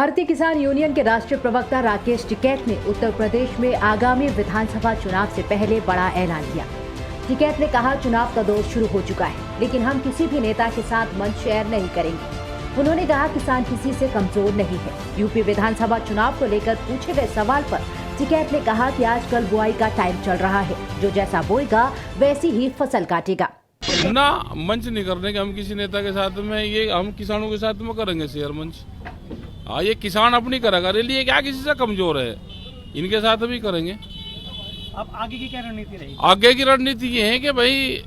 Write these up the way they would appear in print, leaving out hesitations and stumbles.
भारतीय किसान यूनियन के राष्ट्रीय प्रवक्ता राकेश टिकैत ने उत्तर प्रदेश में आगामी विधानसभा चुनाव से पहले बड़ा ऐलान किया। टिकैत ने कहा, चुनाव का दौर शुरू हो चुका है, लेकिन हम किसी भी नेता के साथ मंच शेयर नहीं करेंगे। उन्होंने कहा, किसान किसी से कमजोर नहीं है। यूपी विधानसभा चुनाव को लेकर पूछे गए सवाल पर टिकैत ने कहा कि आजकल बुआई का टाइम चल रहा है, जो जैसा बोएगा वैसी ही फसल काटेगा। ना मंच नहीं करने के हम किसी नेता के साथ में, ये हम किसानों के साथ में करेंगे शेयर मंच। हाँ, ये किसान अपनी करेगा रैली, ये क्या किसी से कमजोर है, इनके साथ भी करेंगे। अब आगे की क्या रणनीति रहेगी? आगे की रणनीति ये है कि भाई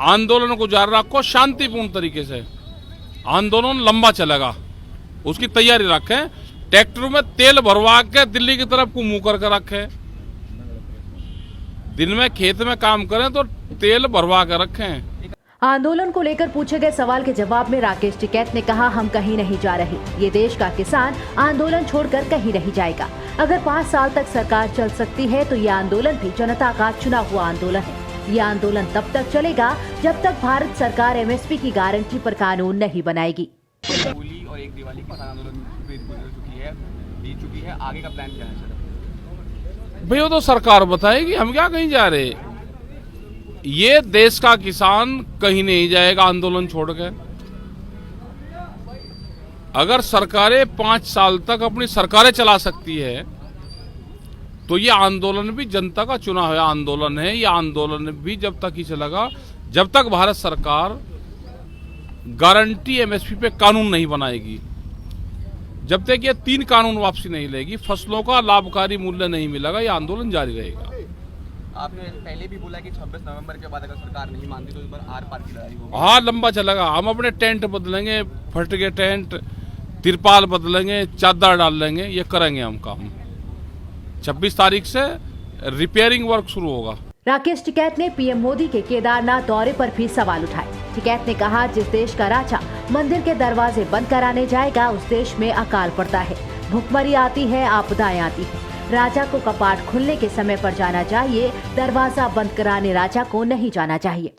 आंदोलन को जारी रखो, शांतिपूर्ण तरीके से आंदोलन लंबा चलेगा, उसकी तैयारी रखें। ट्रैक्टर में तेल भरवा के दिल्ली की तरफ को मुंह करके रखें। दिन में खेत में काम करें तो तेल भरवा के रखें। आंदोलन को लेकर पूछे गए सवाल के जवाब में राकेश टिकैत ने कहा, हम कहीं नहीं जा रहे। ये देश का किसान आंदोलन छोड़कर कहीं नहीं जाएगा। अगर 5 साल तक सरकार चल सकती है तो ये आंदोलन भी जनता का चुना हुआ आंदोलन है। ये आंदोलन तब तक चलेगा जब तक भारत सरकार MSP की गारंटी पर कानून नहीं बनाएगी। होली और एक दिवाली किसान आंदोलन बीत चुकी है, आगे का प्लान क्या है सर? भाई वो तो सरकार बताएगी, हम क्या कहीं जा रहे। ये देश का किसान कहीं नहीं जाएगा आंदोलन छोड़ के। अगर सरकारें 5 साल तक अपनी सरकारें चला सकती है तो ये आंदोलन भी जनता का चुना हुआ आंदोलन है। ये आंदोलन भी जब तक ही चलेगा जब तक भारत सरकार गारंटी MSP पे कानून नहीं बनाएगी, जब तक ये 3 कानून वापसी नहीं लेगी, फसलों का लाभकारी मूल्य नहीं मिलेगा, ये आंदोलन जारी रहेगा। आपने पहले भी बोला कि 26 नवंबर के बाद अगर सरकार नहीं मानती तो इस बार आर पार की लड़ाई होगी। हाँ, लंबा चलेगा। हम अपने टेंट बदलेंगे, फट गए टेंट, तिरपाल बदलेंगे, चादर डाल लेंगे, ये करेंगे हम काम। 26 तारीख से रिपेयरिंग वर्क शुरू होगा। राकेश टिकैत ने PM मोदी के केदारनाथ दौरे पर भी सवाल उठाए। टिकैत ने कहा, जिस देश का राजा मंदिर के दरवाजे बंद कराने जाएगा उस देश में अकाल पड़ता है, भुखमरी आती है, आपदाएं आती है। राजा को कपाट खुलने के समय पर जाना चाहिए, दरवाजा बंद कराने राजा को नहीं जाना चाहिए।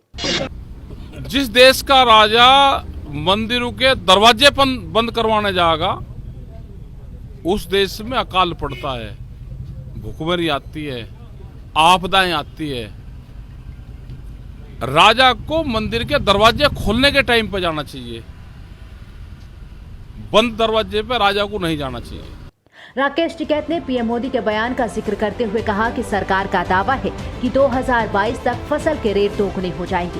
जिस देश का राजा मंदिरों के दरवाजे बंद करवाने जाएगा उस देश में अकाल पड़ता है, भुखमरी आती है, आपदाएं आती है। राजा को मंदिर के दरवाजे खोलने के टाइम पर जाना चाहिए, बंद दरवाजे पे राजा को नहीं जाना चाहिए। राकेश टिकैत ने PM मोदी के बयान का जिक्र करते हुए कहा कि सरकार का दावा है कि 2022 तक फसल के रेट दोगुने हो जाएंगे।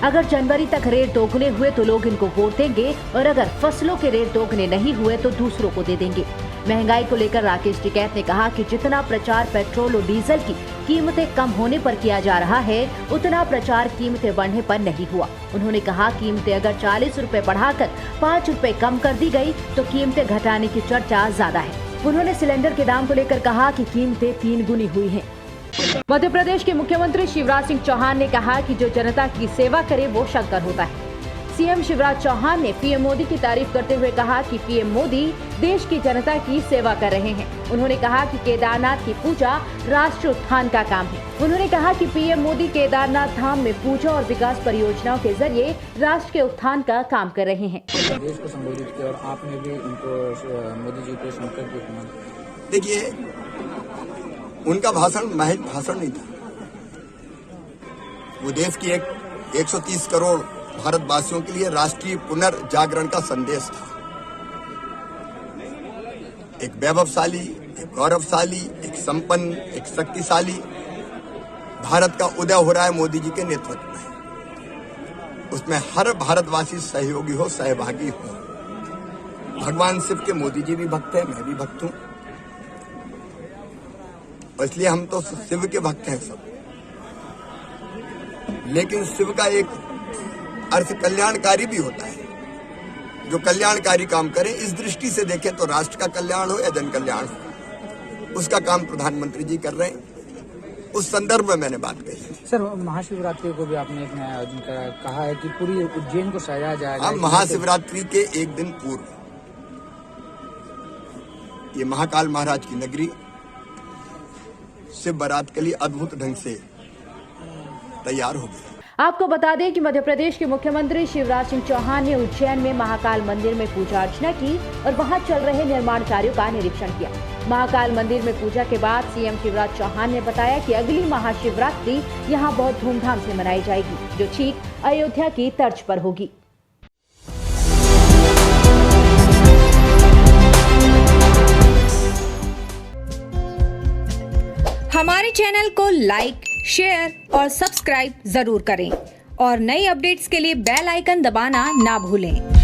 अगर जनवरी तक रेट दोगुने हुए तो लोग इनको वोट देंगे, और अगर फसलों के रेट दोगुने नहीं हुए तो दूसरों को दे देंगे। महंगाई को लेकर राकेश टिकैत ने कहा कि जितना प्रचार पेट्रोल और डीजल की कीमतें कम होने पर किया जा रहा है, उतना प्रचार कीमतें बढ़ने पर नहीं हुआ। उन्होंने कहा, कीमतें अगर 40 रुपए बढ़ाकर 5 रुपए कम कर दी गई तो कीमतें घटाने की चर्चा ज्यादा है। उन्होंने सिलेंडर के दाम को लेकर कहा कि कीमतें 3 गुनी हुई हैं। मध्य प्रदेश के मुख्यमंत्री शिवराज सिंह चौहान ने कहा कि जो जनता की सेवा करे वो शंकर होता है। CM शिवराज चौहान ने PM मोदी की तारीफ करते हुए कहा कि PM मोदी देश की जनता की सेवा कर रहे हैं। उन्होंने कहा कि केदारनाथ की पूजा राष्ट्र उत्थान का काम है। उन्होंने कहा कि PM मोदी केदारनाथ धाम में पूजा और विकास परियोजनाओं के जरिए राष्ट्र के उत्थान का काम कर रहे हैं। देश को संबोधित किया और आपने भी उनको मोदी जी को शंकर के कहा। देखिए, उनका भाषण महज भाषण नहीं था, वो देश की 130 करोड़ भारतवासियों के लिए राष्ट्रीय पुनर्जागरण का संदेश था। एक वैभवशाली, एक गौरवशाली, एक संपन्न, एक शक्तिशाली भारत का उदय हो रहा है मोदी जी के नेतृत्व में। उसमें हर भारतवासी सहयोगी हो, सहभागी हो। भगवान शिव के मोदी जी भी भक्त हैं, मैं भी भक्त हूं, और इसलिए हम तो शिव के भक्त हैं सब। लेकिन शिव का एक अर्थ कल्याणकारी भी होता है, जो कल्याणकारी काम करे। इस दृष्टि से देखें तो राष्ट्र का कल्याण हो या जन कल्याण हो, उसका काम प्रधानमंत्री जी कर रहे हैं। उस संदर्भ में मैंने बात कही। सर, महाशिवरात्रि को भी आपने एक नया आयोजन कहा है कि पूरी उज्जैन को सजाया जाएगा। हम महाशिवरात्रि के एक दिन पूर्व ये महाकाल महाराज की नगरी शिव बारात के लिए अद्भुत ढंग से तैयार हो गई। आपको बता दें कि मध्य प्रदेश के मुख्यमंत्री शिवराज सिंह चौहान ने उज्जैन में महाकाल मंदिर में पूजा अर्चना की और वहां चल रहे निर्माण कार्यों का निरीक्षण किया। महाकाल मंदिर में पूजा के बाद सीएम शिवराज चौहान ने बताया कि अगली महाशिवरात्रि यहां बहुत धूमधाम से मनाई जाएगी, जो ठीक अयोध्या की तर्ज पर होगी। हमारे चैनल को लाइक, शेयर और सब्सक्राइब जरूर करें और नई अपडेट्स के लिए बेल आइकन दबाना ना भूलें।